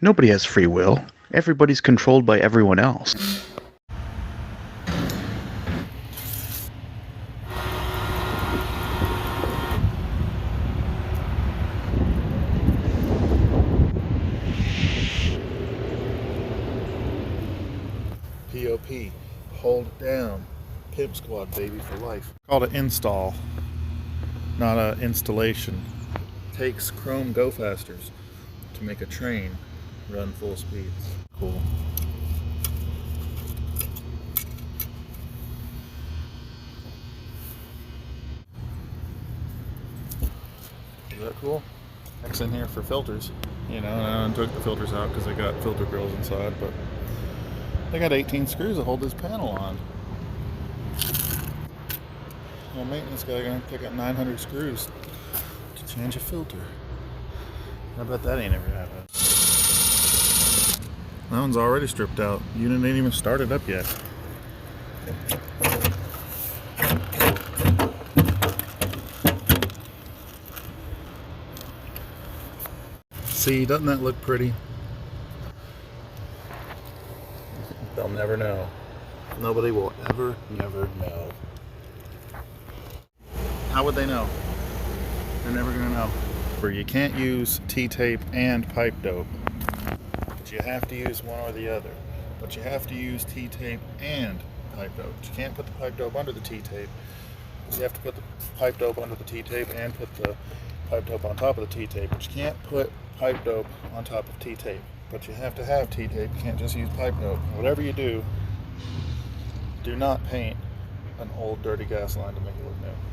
Nobody has free will. Everybody's controlled by everyone else. POP, hold it down. Pimp Squad, baby, for life. Called an install, not an installation. Takes chrome go fasters to make a train run full speed. Cool. Is that cool? X in here for filters. You know, and I took the filters out because they got filter grills inside, but they got 18 screws to hold this panel on. Well, maintenance guy gonna pick up 900 screws to change a filter. I bet that ain't ever happened. That one's already stripped out. Unit ain't even started up yet. See, doesn't that look pretty? They'll never know. Nobody will ever, never know. How would they know? They're never gonna know. Where you can't use T-tape and pipe dope. But you have to use one or the other. But you have to use T-tape and pipe dope. You can't put the pipe dope under the T-tape. You have to put the pipe dope under the T-tape and put the pipe dope on top of the T-tape. But you can't put pipe dope on top of T-tape. But you have to have T-tape. You can't just use pipe dope. Whatever you do, do not paint an old dirty gas line to make it look new.